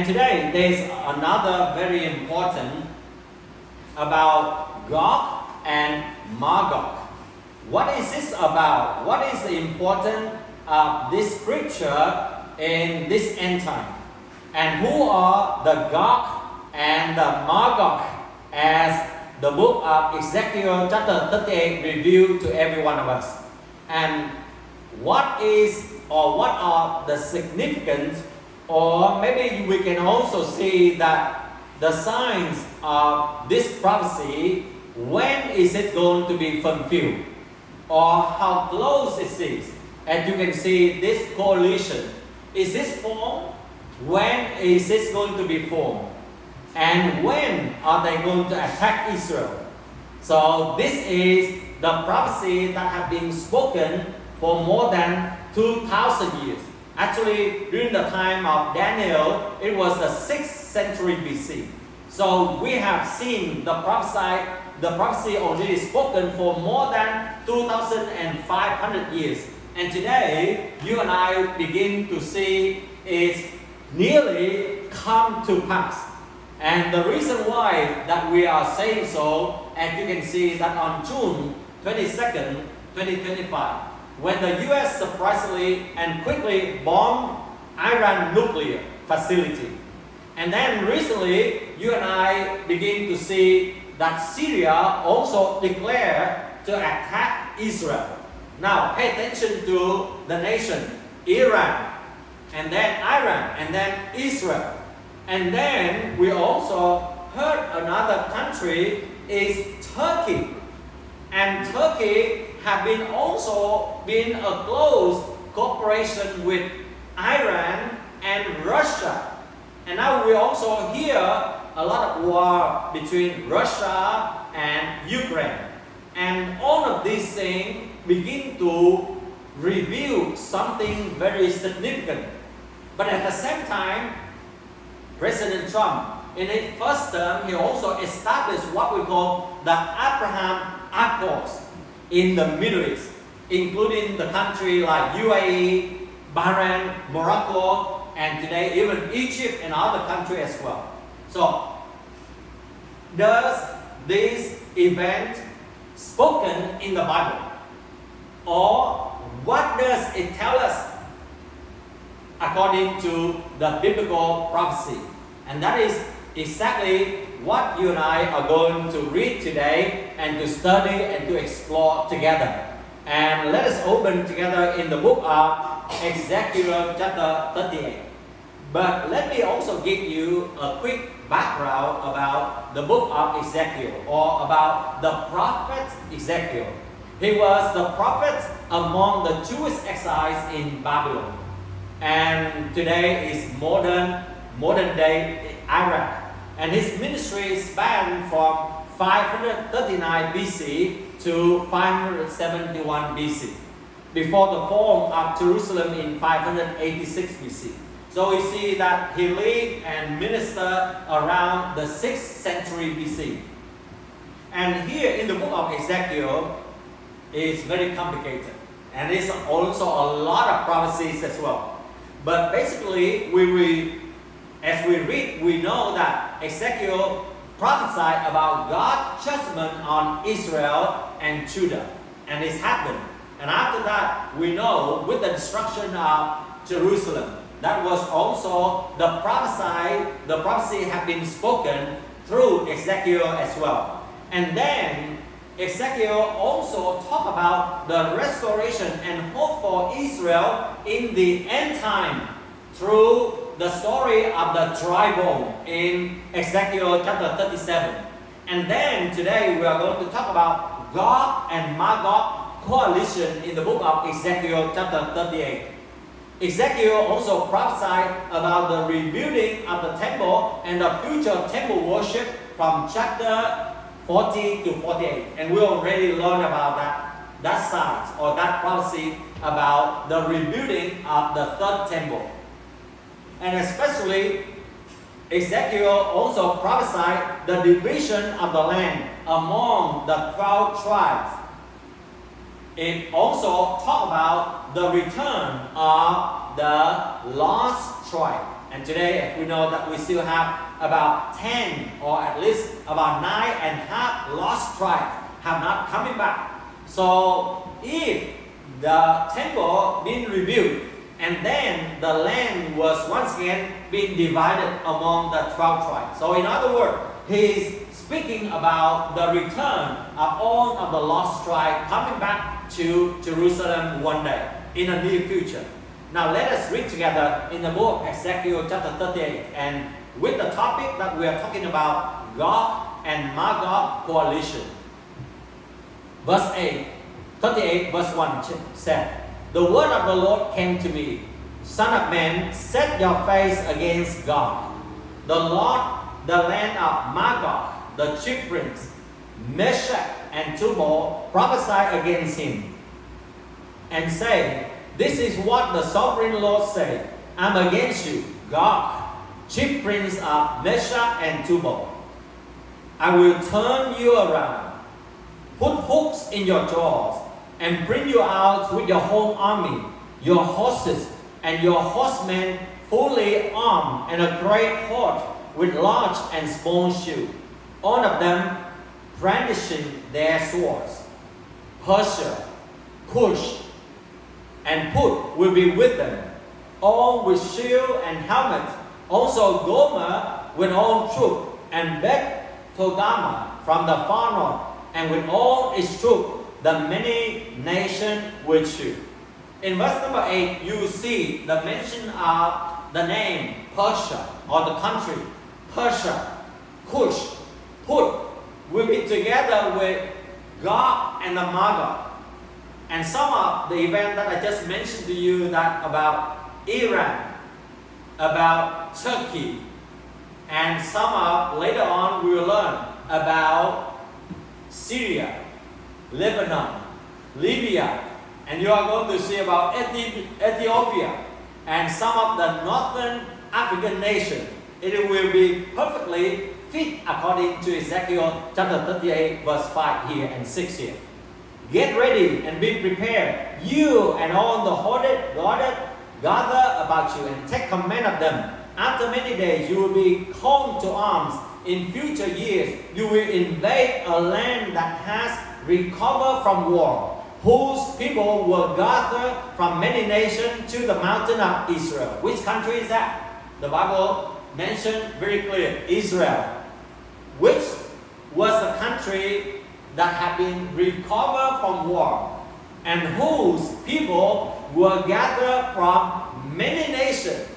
today there's another very important about Gog and Magog. What is this about? What is the importance of this scripture in this end time? And who are the Gog and the Magog, as the book of Ezekiel chapter 38 revealed to every one of us? And what are the significance, or maybe we can also see that the signs of this prophecy, when is it going to be fulfilled, or how close is this? And you can see this coalition. Is this formed? When is this going to be formed? And when are they going to attack Israel? So this is the prophecy that have been spoken for more than 2,000 years. Actually, during the time of Daniel, it was the 6th century BC. So we have seen the prophecy already spoken for more than 2,500 years. And today, you and I begin to see it nearly come to pass. And the reason why that we are saying so, and you can see that on June 22nd, 2025, when the US surprisingly and quickly bombed Iran nuclear facility. And then recently, you and I begin to see that Syria also declared to attack Israel. Now, pay attention to the nation, Iran, and then Iran, and then Israel. And then we also heard another country is Turkey. And Turkey have been also been a close cooperation with Iran and Russia. And now we also hear a lot of war between Russia and Ukraine. And all of these things begin to reveal something very significant. But at the same time, President Trump, in his first term, he also established what we call the Abraham Accords in the Middle East, including the country like UAE, Bahrain, Morocco, and today even Egypt and other countries as well. So, does this event spoken in the Bible? Or what does it tell us according to the biblical prophecy? And that is exactly what you and I are going to read today and to study and to explore together. And let us open together in the book of Ezekiel chapter 38. But let me also give you a quick background about the book of Ezekiel, or about the prophet Ezekiel. He was the prophet among the Jewish exiles in Babylon. And today is modern day Iraq. And his ministry spanned from 539 BC to 571 BC, before the fall of Jerusalem in 586 BC. So we see that he lived and ministered around the 6th century BC. And here in the book of Ezekiel is very complicated. And it's also a lot of prophecies as well. But basically, as we read, we know that Ezekiel prophesied about God's judgment on Israel and Judah. And it's happened. And after that, we know with the destruction of Jerusalem, that was also the prophecy had been spoken through Ezekiel as well. And then Ezekiel also talked about the restoration and hope for Israel in the end time through the story of the dry bone in Ezekiel chapter 37. And then today we are going to talk about Gog and Magog coalition in the book of Ezekiel chapter 38. Ezekiel also prophesied about the rebuilding of the temple and the future temple worship from chapter 40 to 48. And we already learned about that side, or that prophecy about the rebuilding of the third temple. And especially, Ezekiel also prophesied the division of the land among the 12 tribes. It also talked about the return of the lost tribe. And today we know that we still have about 10 or at least about 9.5 lost tribes have not coming back. So if the temple been rebuilt and then the land was once again being divided among the 12 tribes. So in other words, he is speaking about the return of all of the lost tribes coming back to Jerusalem one day in the near future. Now let us read together in the book of Ezekiel chapter 38, and with the topic that we are talking about, Gog and Magog coalition. Verse 8, 38 verse 1 said, "The word of the Lord came to me, Son of man, set your face against Gog, the land of Magog, the chief prince, Meshach and Tubal, prophesy against him, and say, this is what the sovereign Lord said, I'm against you, Gog, chief prince of Meshach and Tubal. I will turn you around, put hooks in your jaws, and bring you out with your whole army, your horses and your horsemen fully armed, and a great horde with large and small shield, all of them brandishing their swords. Persia, Cush, and Put will be with them, all with shield and helmet. Also Gomer with all troop, and Beth Togarmah from the far north, and with all its troop, the many nations with you." In verse number 8, you see the mention of the name Persia, or the country Persia, Cush, Put will be together with Gog and the Magog. And some of the events that I just mentioned to you, that about Iran, about Turkey, and some of later on we will learn about Syria, Lebanon, Libya, and you are going to see about Ethiopia and some of the northern African nations. It will be perfectly fit according to Ezekiel chapter 38 verse 5 here and 6 here. Get ready and be prepared, you and all the guarded gather about you, and take command of them. After many days you will be called to arms. In future years you will invade a land that has recovered from war, whose people will gather from many nations to the mountain of Israel. Which country is that? The Bible mentioned very clear, Israel, which was the country that had been recovered from war, and whose people were gathered from many nations.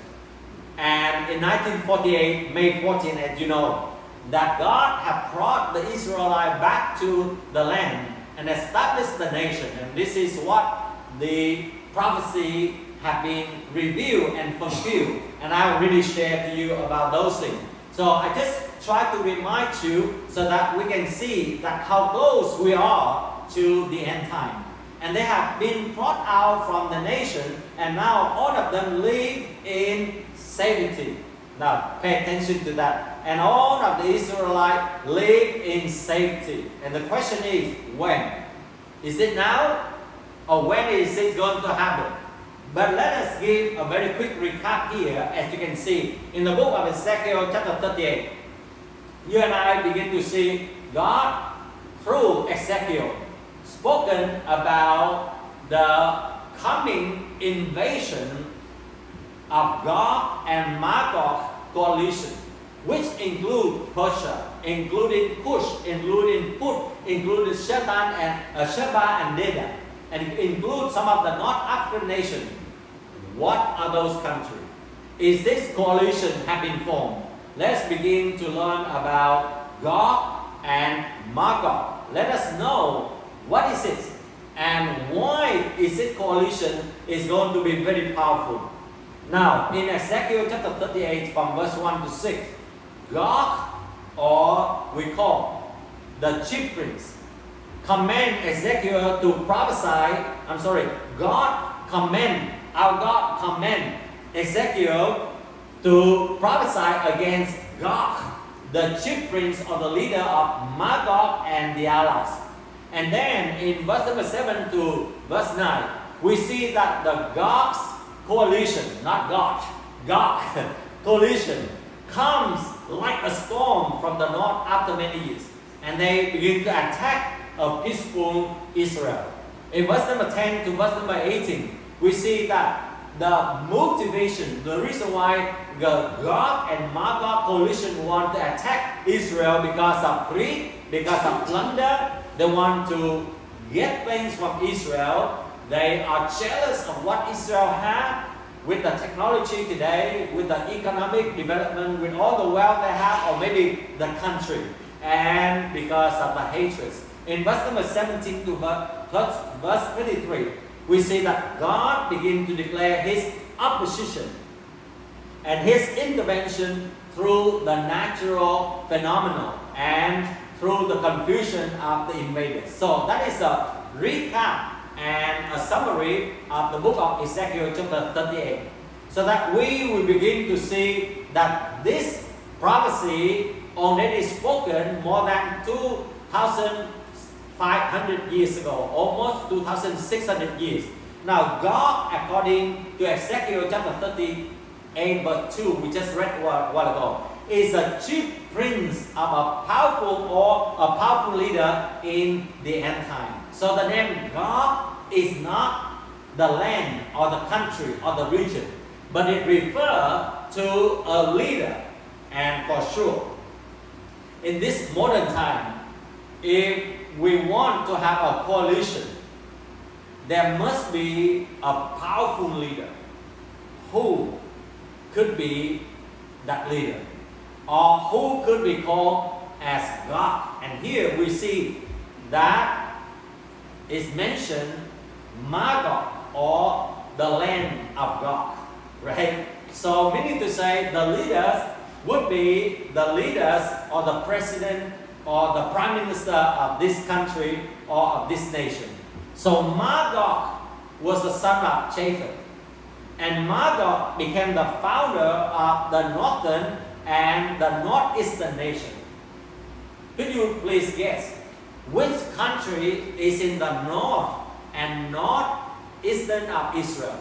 And in 1948, May 14, as you know, that God had brought the Israelites back to the land and established the nation. And this is what the prophecy had been revealed and fulfilled. And I already shared to you about those things. So I just try to remind you so that we can see that how close we are to the end time. And they have been brought out from the nation, and now all of them live in safety. Now pay attention to that. And all of the Israelites live in safety. And the question is, when? Is it now? Or when is it going to happen? But let us give a very quick recap here. As you can see in the book of Ezekiel chapter 38, you and I begin to see God through Ezekiel spoken about the coming invasion of Gog and Magog coalition, which include Persia, including Cush, including Put, including Sheba and Dedan, and include some of the North African nations. What are those countries? Is this coalition have been formed? Let's begin to learn about Gog and Magog. Let us know what is it and why is it coalition is going to be very powerful. Now, in Ezekiel chapter 38 from verse 1 to 6, Gog, or we call the chief prince, command Ezekiel to prophesy. Our God command Ezekiel to prophesy against Gog, the chief prince or the leader of Magog and the allies. And then in verse number 7 to verse 9, we see that the Gog's coalition, not God, Gog, coalition comes like a storm from the north after many years. And they begin to attack a peaceful Israel. In verse number 10 to verse number 18, we see that the motivation, the reason why the Gog and Magog coalition want to attack Israel because of greed, because of plunder. They want to get things from Israel. They are jealous of what Israel has with the technology today, with the economic development, with all the wealth they have, or maybe the country. And because of the hatred. In verse number 17 to verse 23, we see that God begins to declare His opposition and His intervention through the natural phenomenon and through the confusion of the invaders. So that is a recap and a summary of the book of Ezekiel chapter 38. So that we will begin to see that this prophecy already spoken more than 2,500 years ago, almost 2,600 years. Now God, according to Ezekiel chapter 38 verse 2, we just read a while ago, is a chief prince of a powerful or a powerful leader in the end time. So the name God is not the land or the country or the region, but it refers to a leader. And for sure, in this modern time, if we want to have a coalition, there must be a powerful leader. Who could be that leader? Or who could be called as God? And here we see that is mentioned Magog, or the land of God, right? So meaning to say the leaders would be the leaders or the president or the prime minister of this country or of this nation. So Magog was the son of Japheth, and Magog became the founder of the northern and the northeastern nation. Could you please guess which country is in the north and northeastern of Israel?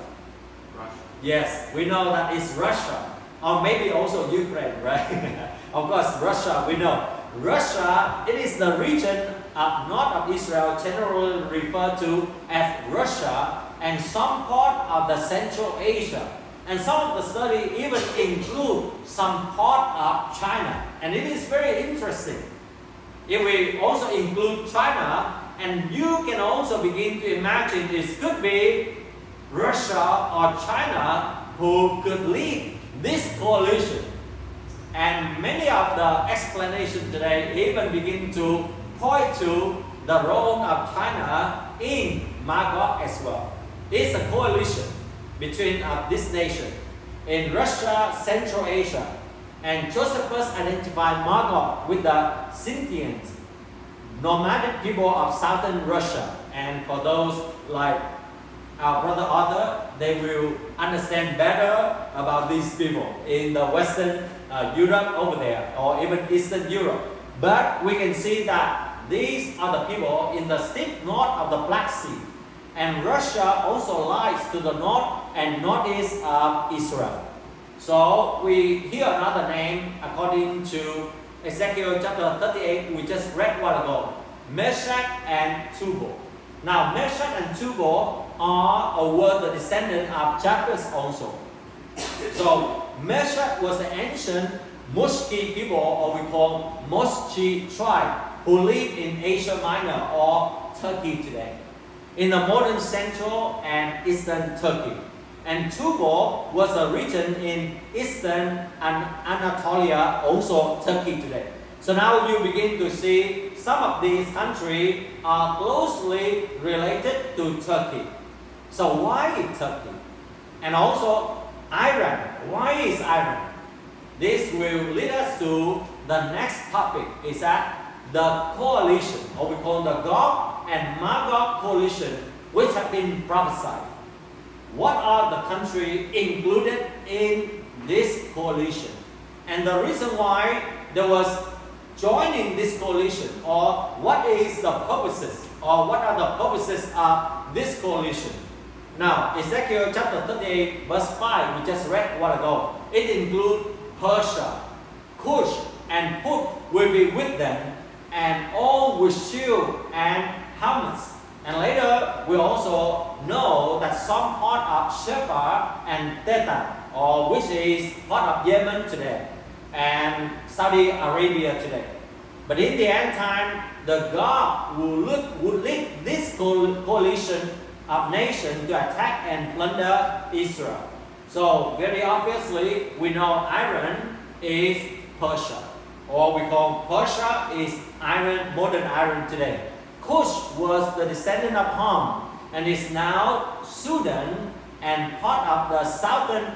Russia. Yes, we know that it's Russia, or maybe also Ukraine, right? Of course, Russia, we know. Russia, it is the region of north of Israel, generally referred to as Russia, and some part of the Central Asia. And some of the study even include some part of China. And it is very interesting. If we also include China, and you can also begin to imagine this could be Russia or China who could lead this coalition. And many of the explanations today even begin to point to the role of China in Magog as well. It's a coalition between this nation in Russia, Central Asia. And Josephus identified Magog with the Scythians, nomadic people of southern Russia. And for those like our brother Arthur, they will understand better about these people in the Western Europe over there, or even Eastern Europe. But we can see that these are the people in the steep north of the Black Sea. And Russia also lies to the north and northeast of Israel. So we hear another name according to Ezekiel chapter 38, we just read a while ago, Meshach and Tubal. Now Meshach and Tubal are a word, the descendant of Japheth also. So Meshach was the ancient Mushki people, or we call Mushki tribe, who lived in Asia Minor or Turkey today, in the modern central and eastern Turkey. And Tubal was a region in eastern Anatolia, also Turkey today. So now you begin to see some of these countries are closely related to Turkey. So why Turkey? And also Iran. Why is Iran? This will lead us to the next topic, is that the coalition, or we call the Gog and Magog coalition, which have been prophesied. What are the countries included in this coalition? And the reason why there was joining this coalition, or what is the purposes, or what are the purposes of this coalition? Now, Ezekiel chapter 38, verse 5, we just read a while ago. It includes Persia, Cush, and Put will be with them, and all with shield and helmets. And later, we also know that some part of Sheba and Dedan, or which is part of Yemen today, and Saudi Arabia today. But in the end time, the God will lead this coalition of nations to attack and plunder Israel. So very obviously, we know Iran is Persia, or we call Persia is Iran, modern Iran today. Cush was the descendant of Ham, and is now Sudan and part of the southern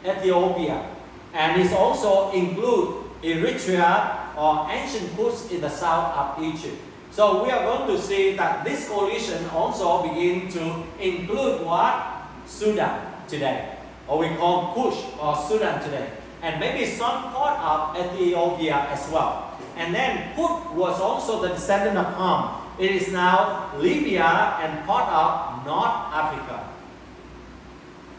Ethiopia, and is also include Eritrea or ancient Kush in the south of Egypt. So we are going to see that this coalition also begin to include what? Sudan today, or we call Kush or Sudan today, and maybe some part of Ethiopia as well. And then Put was also the descendant of Ham. It is now Libya and part of North Africa.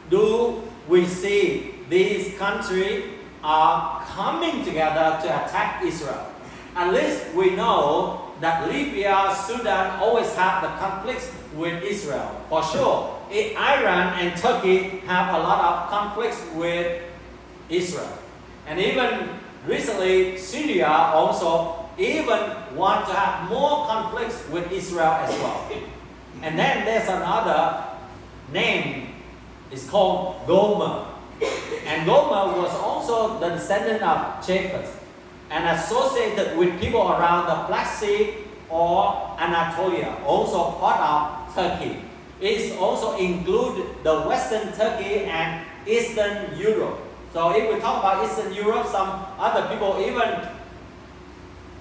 Do we see these countries are coming together to attack Israel? At least we know that Libya, Sudan always have the conflicts with Israel. For sure, Iran and Turkey have a lot of conflicts with Israel. And even recently, Syria also even want to have more conflicts with Israel as well. And then there's another name, it's called Gomer. And Gomer was also the descendant of Japheth and associated with people around the Black Sea or Anatolia, also part of Turkey. It also includes the Western Turkey and Eastern Europe. So if we talk about Eastern Europe, some other people even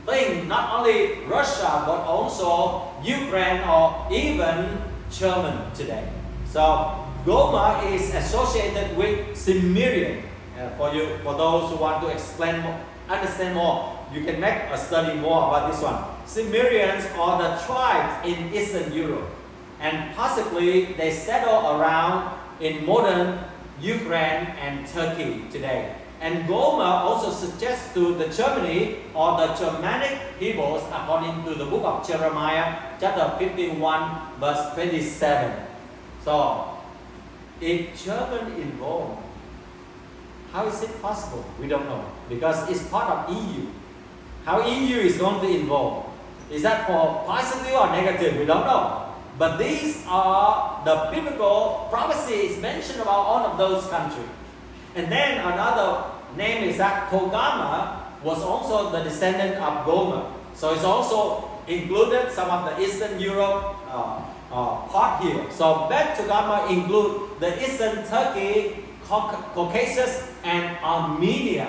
think not only Russia but also Ukraine or even Germany today. So Gomer is associated with Cimmerian. For those who want to understand more, you can make a study more about this one. Cimmerians are the tribes in Eastern Europe, and possibly they settle around in modern Ukraine and Turkey today. And Gomer also suggests to the Germany or the Germanic peoples according to the book of Jeremiah chapter 51 verse 27. So if German involved, how is it possible? We don't know, because it's part of EU. How EU is going to involve? Is that for positive or negative? We don't know. But these are the biblical prophecies mentioned about all of those countries. And then another name is that Togarmah was also the descendant of Gomer. So it's also included some of the Eastern Europe part here. So Bet Togarmah include the Eastern Turkey, Caucasus, and Armenia,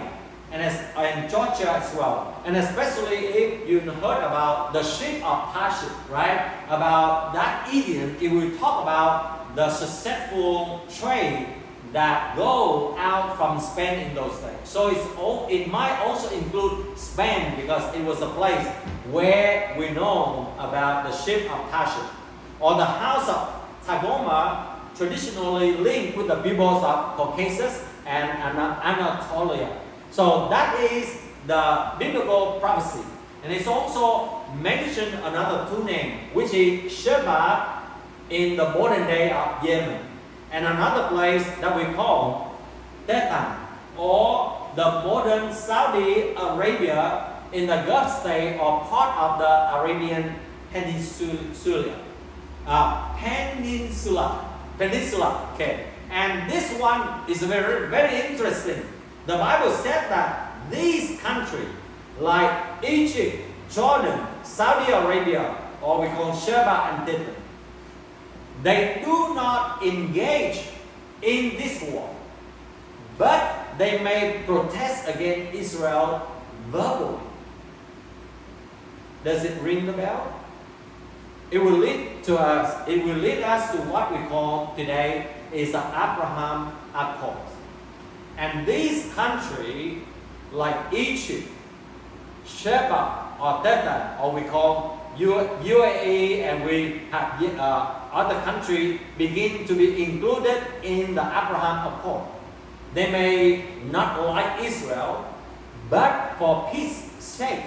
and Georgia as well. And especially if you heard about the ship of Tarshish, right? About that idiom, it will talk about the successful trade that go out from Spain in those days. So it might also include Spain, because it was a place where we know about the ship of Tarshish. Or the house of Tagoma, traditionally linked with the peoples of Caucasus and Anatolia. So that is the biblical prophecy. And it's also mentioned another two names, which is Sheba in the modern day of Yemen, and another place that we call Dedan, or the modern Saudi Arabia in the Gulf state or part of the Arabian Peninsula. Peninsula. Okay. And this one is very, very interesting. The Bible said that these countries, like Egypt, Jordan, Saudi Arabia, or we call Sheba and Dedan, they do not engage in this war, but they may protest against Israel verbally. Does it ring the bell? It will lead us to what we call today is the Abraham Accord. And these countries like Egypt, Sheba or Dedan, or we call UAE, and we have other countries begin to be included in the Abraham Accord. They may not like Israel, but for peace sake,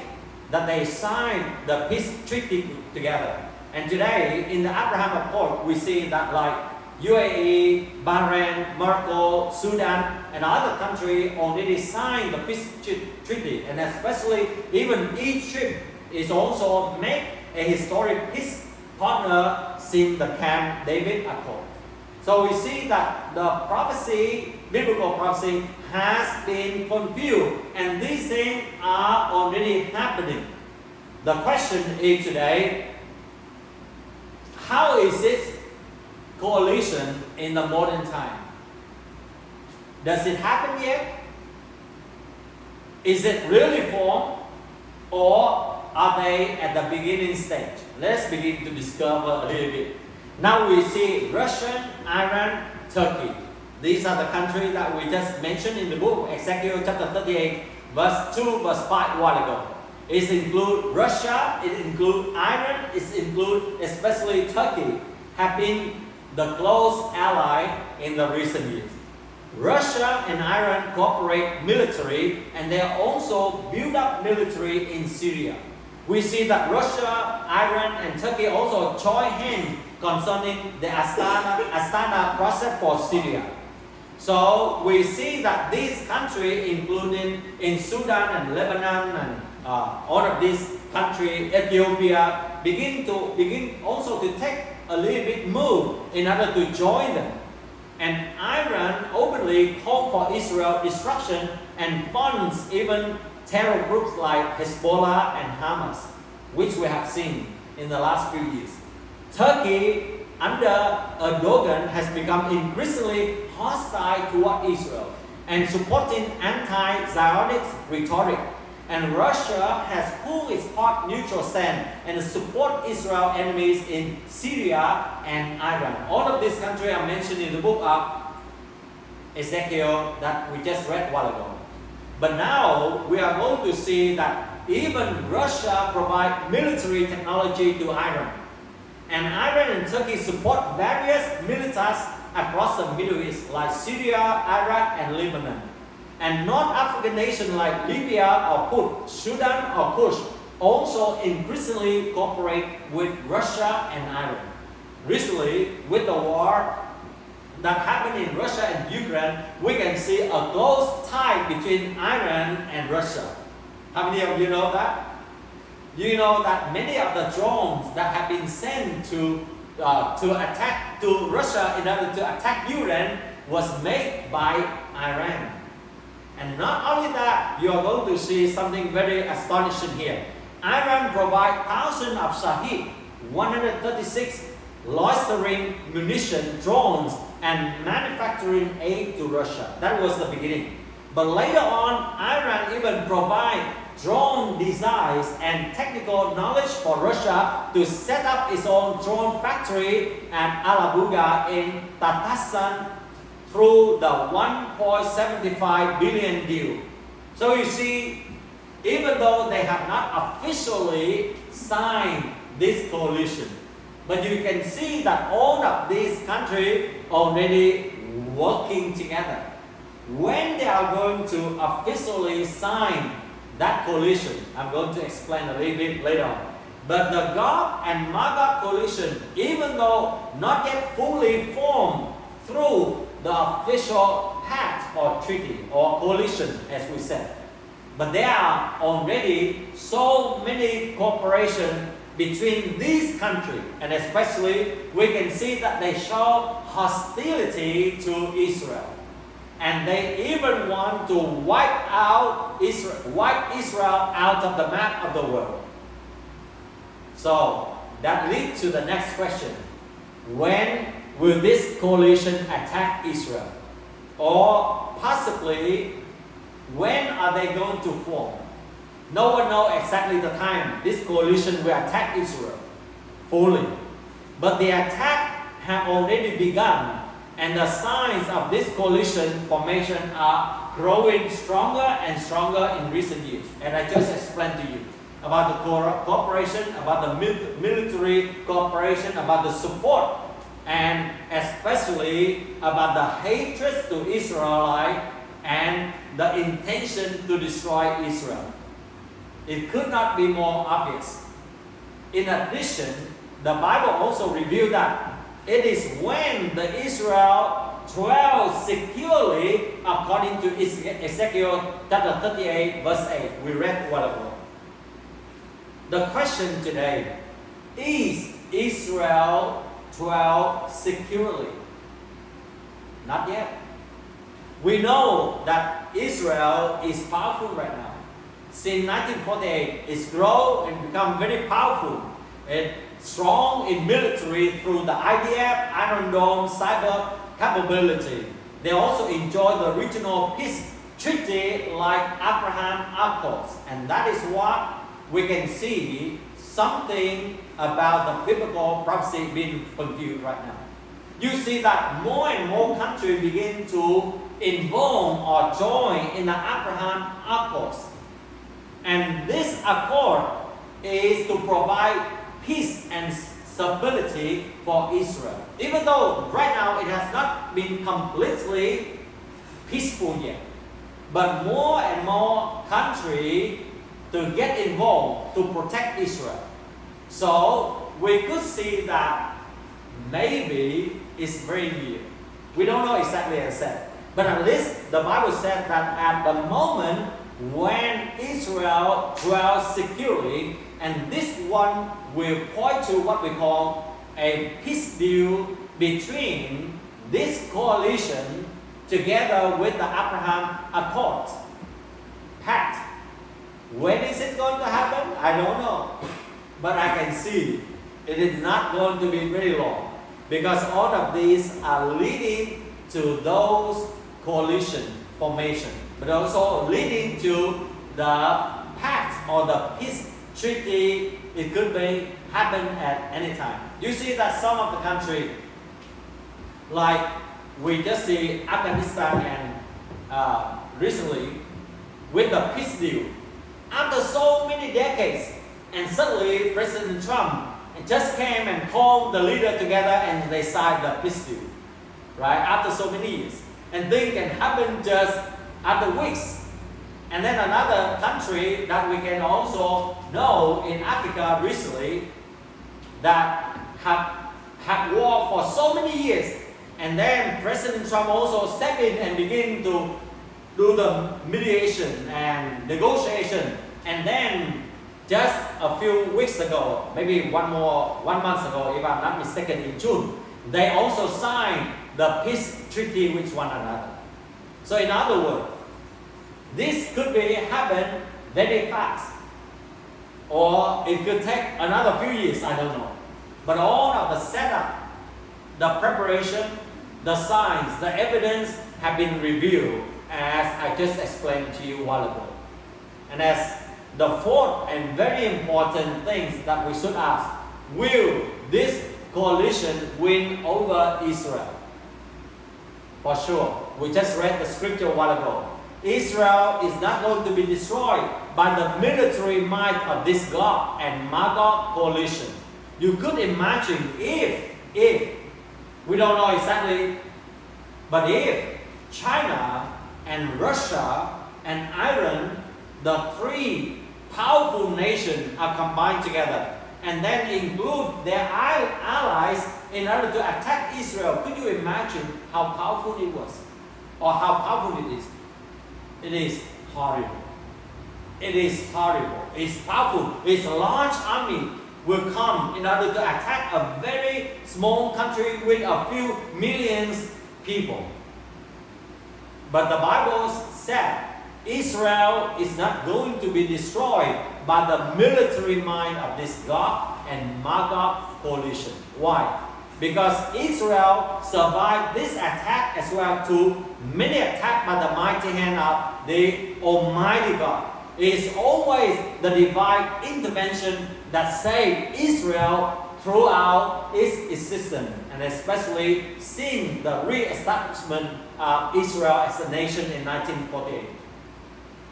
that they signed the peace treaty together. And today, in the Abraham Accord, we see that like UAE, Bahrain, Morocco, Sudan, and other countries already signed the peace treaty. And especially even Egypt is also made a historic peace partner since the Camp David Accord. So we see that the prophecy, biblical prophecy, has been fulfilled, and these things are already happening. The question is today, how is this coalition in the modern time? Does it happen yet? Is it really formed, or are they at the beginning stage? Let's begin to discover a little bit. Now we see Russia, Iran, Turkey. These are the countries that we just mentioned in the book, Ezekiel chapter 38, verse 2, verse 5 a while ago. It includes Russia, it includes Iran, it includes especially Turkey, have been the close ally in the recent years. Russia and Iran cooperate military, and they also build up military in Syria. We see that Russia, Iran, and Turkey also join hands concerning the Astana process for Syria. So we see that these countries, including in Sudan and Lebanon and all of these countries, Ethiopia, begin also to take a little bit move in order to join them. And Iran openly called for Israel destruction and funds even terror groups like Hezbollah and Hamas, which we have seen in the last few years. Turkey, under Erdogan, has become increasingly hostile toward Israel and supporting anti-Zionist rhetoric. And Russia has pulled its part neutral stand and support Israel enemies in Syria and Iran. All of these countries are mentioned in the book of Ezekiel that we just read a while ago. But now we are going to see that even Russia provides military technology to Iran. And Iran and Turkey support various militias across the Middle East like Syria, Iraq, and Lebanon. And North African nations like Libya or Sudan or Kush also increasingly cooperate with Russia and Iran. Recently, with the war that happened in Russia and Ukraine, we can see a close tie between Iran and Russia. How many of you know that? Do you know that many of the drones that have been sent to attack to Russia in order to attack Ukraine was made by Iran? And not only that, you are going to see something very astonishing here. Iran provides thousands of Shahid, 136 loitering munition drones, and manufacturing aid to Russia. That was the beginning. But later on, Iran even provides drone designs and technical knowledge for Russia to set up its own drone factory at Alabuga in Tatarstan through the 1.75 billion deal. So you see, even though they have not officially signed this coalition, but you can see that all of these countries already working together. When they are going to officially sign that coalition, I'm going to explain a little bit later on. But the Gog and Magog coalition, even though not yet fully formed through the official pact or treaty or coalition, as we said, but there are already so many cooperation between these countries, and especially we can see that they show hostility to Israel. And they even want to wipe Israel out of the map of the world. So that leads to the next question. When will this coalition attack Israel? Or possibly, when are they going to form? No one knows exactly the time this coalition will attack Israel fully. But the attack has already begun, and the signs of this coalition formation are growing stronger and stronger in recent years. And I just explained to you about the cooperation, about the military cooperation, about the support and especially about the hatred to Israelite and the intention to destroy Israel. It could not be more obvious. In addition, the Bible also revealed that it is when the Israel dwell securely according to Ezekiel chapter 38 verse 8 we read a while ago. The question today, is Israel dwell securely? Not yet. We know that Israel is powerful right now. Since 1948, it's grown and become very powerful and strong in military through the IDF, Iron Dome, cyber capability. They also enjoy the regional peace treaty like Abraham Accords, and that is what we can see something about the biblical prophecy being fulfilled right now. You see that more and more countries begin to involve or join in the Abraham Accords. And this accord is to provide peace and stability for Israel. Even though right now it has not been completely peaceful yet. But more and more countries to get involved to protect Israel. So we could see that maybe it's very near. We don't know exactly as I said. But at least the Bible said that at the moment when Israel dwells securely, and this one will point to what we call a peace deal between this coalition together with the Abraham Accord pact. When is it going to happen? I don't know. But I can see it is not going to be very long, because all of these are leading to those coalition formation, but also leading to the pact or the peace treaty. It could be happen at any time. You see that some of the country, like we just see Afghanistan and recently with the peace deal, after so many decades, and suddenly President Trump just came and called the leader together and they signed the peace deal, right? After so many years. And things can happen just after weeks. And then another country that we can also know in Africa recently that have had war for so many years. And then President Trump also stepped in and began to do the mediation and negotiation. And then just a few weeks ago, maybe 1 month ago, if I'm not mistaken, in June, they also signed the peace treaty with one another. So in other words, this could be happen very fast, or it could take another few years, I don't know. But all of the setup, the preparation, the signs, the evidence have been revealed, as I just explained to you a while ago. And as the fourth and very important things that we should ask, will this coalition win over Israel? For sure. We just read the scripture a while ago. Israel is not going to be destroyed by the military might of this Gog and Magog coalition. You could imagine if, we don't know exactly, but if China and Russia and Iran, the three powerful nations, are combined together and then include their allies in order to attack Israel, could you imagine how powerful it was? Or how powerful it is? It is horrible. It is horrible. It's powerful. It's a large army will come in order to attack a very small country with a few millions people. But the Bible said Israel is not going to be destroyed by the military might of this Gog and Magog coalition. Why? Because Israel survived this attack as well to many attacks by the mighty hand of the Almighty God. It is always the divine intervention that saved Israel throughout its existence, and especially since the re-establishment of Israel as a nation in 1948.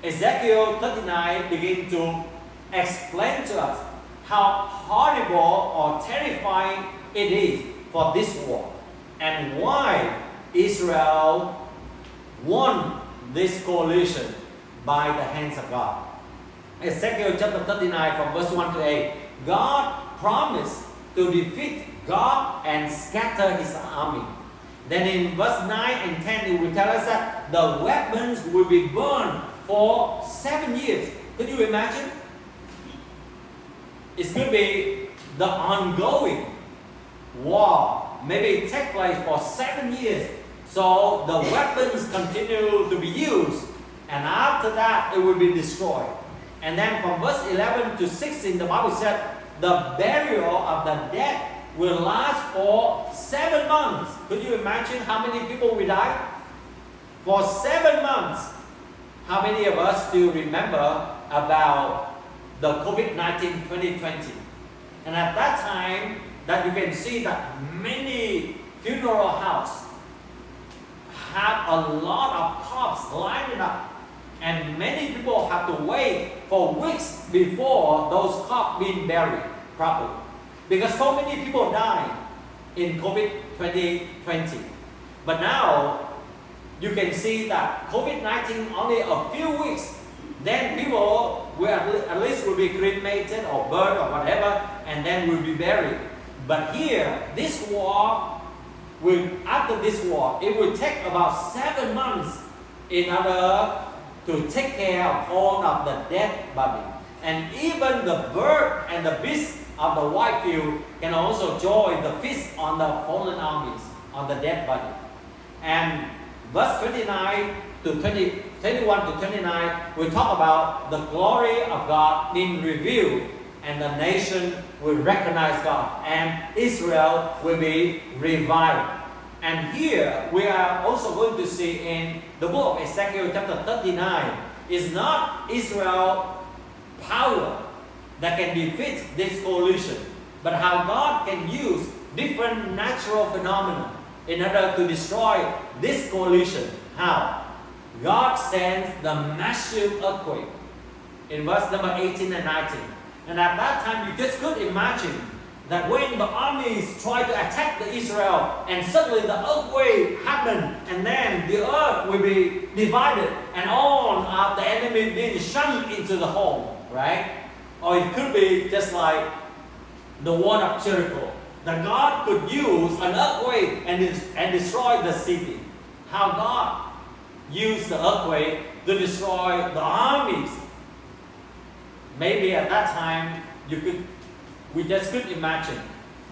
Ezekiel 39 begins to explain to us how horrible or terrifying it is for this war and why Israel won this coalition by the hands of God. Ezekiel chapter 39 from verse 1 to 8. God promised to defeat God and scatter his army. Then in verse 9 and 10 it will tell us that the weapons will be burned for 7 years. Could you imagine? It's going to be the ongoing war. Maybe it take place for 7 years. So the weapons continue to be used. And after that, it will be destroyed. And then from verse 11 to 16, the Bible said, the burial of the dead will last for 7 months. Could you imagine how many people will die? For 7 months. How many of us still remember about the COVID-19 2020? And at that time, that you can see that many funeral houses have a lot of corpses lined up. And many people have to wait for weeks before those corpses being buried properly. Because so many people died in COVID 2020. But now, you can see that COVID-19 only a few weeks, then people will at least will be cremated or burned or whatever, and then will be buried. But here, this war, after this war, it will take about 7 months in order to take care of all of the dead body. And even the bird and the beast of the white field can also join the feast on the fallen armies, on the dead body. And verse 29 to 21 to 29, we talk about the glory of God being revealed, and the nation will recognize God, and Israel will be revived. And here we are also going to see in the book of Ezekiel chapter 39, is not Israel power that can defeat this coalition, but how God can use different natural phenomena in order to destroy this coalition. How? God sends the massive earthquake in verse number 18 and 19. And at that time, you just could imagine that when the armies try to attack the Israel, and suddenly the earthquake happened, and then the earth will be divided, and all of the enemy being shunned into the home, right? Or it could be just like the wall of Jericho, that God could use an earthquake and destroy the city. How God used the earthquake to destroy the armies. Maybe at that time we just could imagine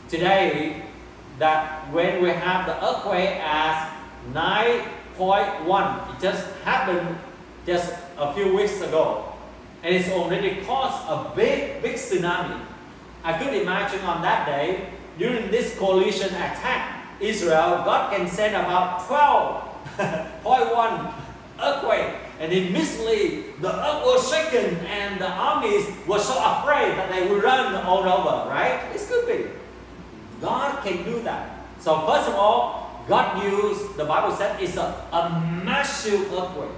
today that when we have the earthquake as 9.1, it just happened just a few weeks ago, and it's already caused a big tsunami. I could imagine on that day, during this coalition attack Israel, God can send about 12.1 earthquake, and immediately the earth was shaken and the armies were so afraid that they would run all over, right? It could be. God can do that. So first of all, God used, the Bible said, it's a massive earthquake.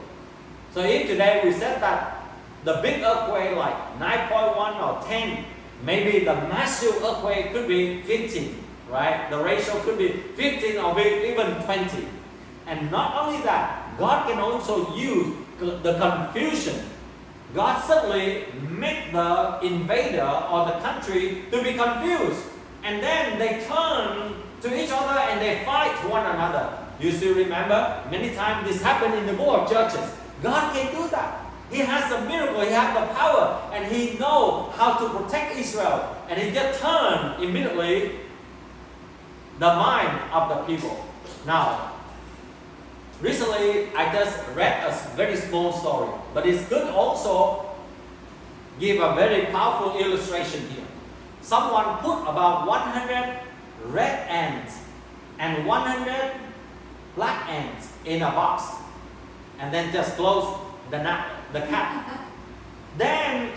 So if today we said that the big earthquake like 9.1 or 10, maybe the massive earthquake could be 15, right? The ratio could be 15 or even 20. And not only that, God can also use the confusion. God suddenly made the invader or the country to be confused. And then they turn to each other and they fight one another. You still remember? Many times this happened in the book of Judges. God can do that. He has the miracle, He has the power, and He knows how to protect Israel. And He just turned immediately the mind of the people. Now, recently I just read a very small story, but it's good also give a very powerful illustration here. Someone put about 100 red ants and 100 black ants in a box, and then just close the cap. Then,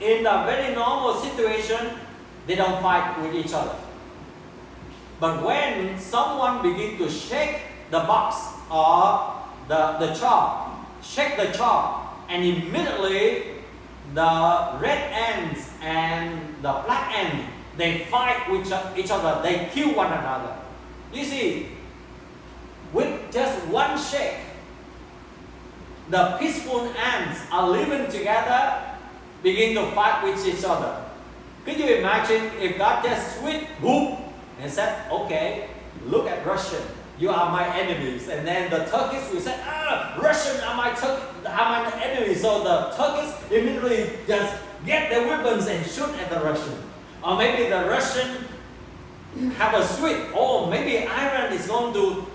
in a very normal situation, they don't fight with each other. But when someone begins to shake the box or the jar, shake the jar, and immediately the red ants and the black ant They fight with each other. They kill one another. You see, with just one shake, the peaceful ants are living together, begin to fight with each other. Could you imagine if God just switched, whoop, and said, okay, look at Russia, you are my enemies. And then the Turkish will say, Russians are my enemies. So the Turkish immediately just get their weapons and shoot at the Russian. Or maybe the Russian have a switch. Or maybe Iran is going to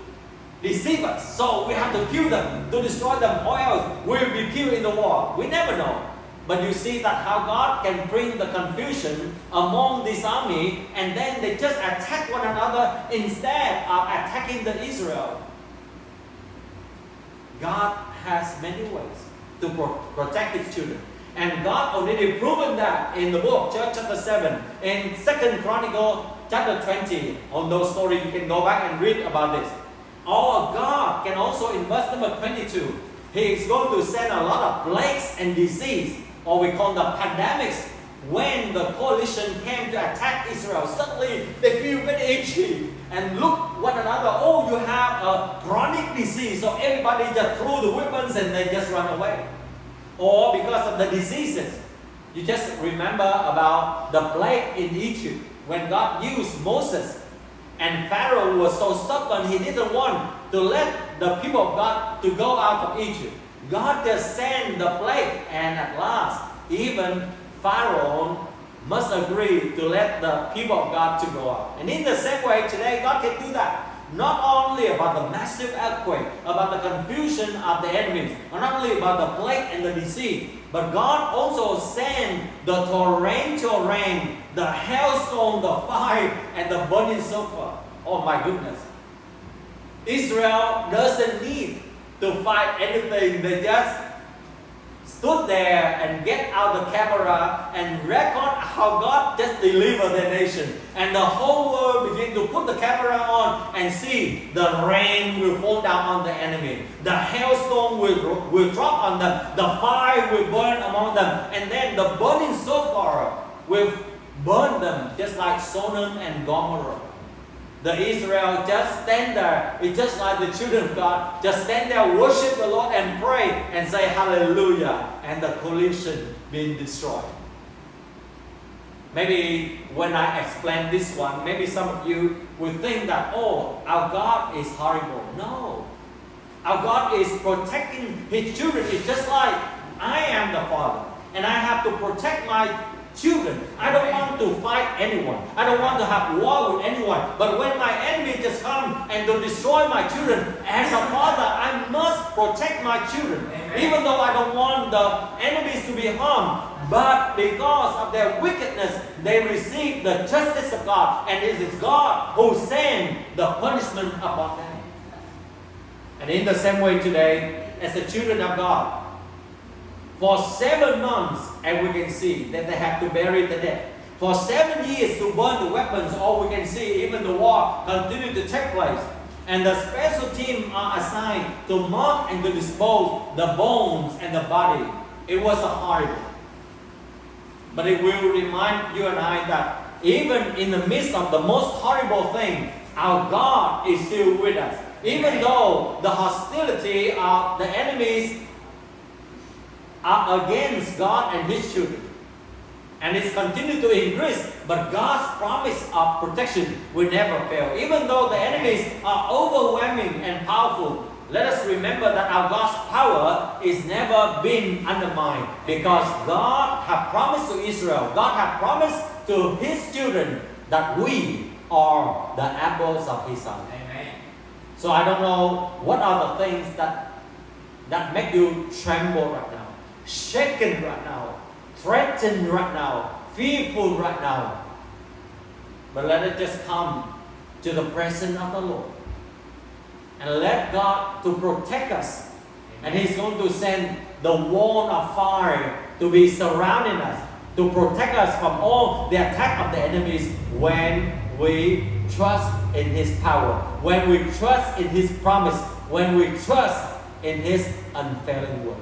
deceive us. So we have to kill them, to destroy them, or else we will be killed in the war. We never know. But you see that how God can bring the confusion among this army, and then they just attack one another instead of attacking the Israel. God has many ways to protect His children. And God already proven that in the book, chapter 7, in 2 Chronicles chapter 20. On those stories, you can go back and read about this. Or God can also, in verse number 22, He is going to send a lot of plagues and disease, or we call the pandemics. When the coalition came to attack Israel, suddenly they feel very itchy and look one another. Oh, you have a chronic disease, so everybody just threw the weapons and they just run away. Or because of the diseases, you just remember about the plague in Egypt when God used Moses, and Pharaoh was so stubborn he didn't want to let the people of God to go out of Egypt. God just sent the plague, and at last, even Pharaoh must agree to let the people of God to go out. And in the same way, today, God can do that. Not only about the massive earthquake, about the confusion of the enemies, not only about the plague and the disease, but God also sent the torrential rain, the hailstone, the fire, and the burning sulfur. Oh my goodness. Israel doesn't need to fight anything. They just stood there and get out the camera and record how God just delivered the nation. And the whole world began to put the camera on and see the rain will fall down on the enemy. The hailstone will drop on them. The fire will burn among them. And then the burning sulfur will burn them just like Sodom and Gomorrah. The Israel just stand there. It's just like the children of God. Just stand there, worship the Lord and pray and say hallelujah. And the coalition being destroyed. Maybe when I explain this one, maybe some of you will think that, oh, our God is horrible. No. Our God is protecting His children. It's just like I am the Father. And I have to protect my children. I don't want to fight anyone. I don't want to have war with anyone. But when my enemy just come and to destroy my children, as a father, I must protect my children. Amen. Even though I don't want the enemies to be harmed, but because of their wickedness, they receive the justice of God, and it is God who sends the punishment upon them. And in the same way today, as the children of God, for 7 months, and we can see that they have to bury the dead. For 7 years to burn the weapons, or we can see even the war continue to take place. And the special team are assigned to mark and to dispose the bones and the body. It was horrible. But it will remind you and I that even in the midst of the most horrible thing, our God is still with us. Even though the hostility of the enemies are against God and His children, and it's continued to increase, but God's promise of protection will never fail. Even though the enemies are overwhelming and powerful, let us remember that our God's power is never been undermined, because God has promised to Israel, God has promised to His children that we are the apples of His eye. Amen. So I don't know what are the things that make you tremble right now, shaken right now, threatened right now, fearful right now. But let it just come to the presence of the Lord. And let God to protect us. And He's going to send the wall of fire to be surrounding us, to protect us from all the attack of the enemies when we trust in His power, when we trust in His promise, when we trust in His unfailing word.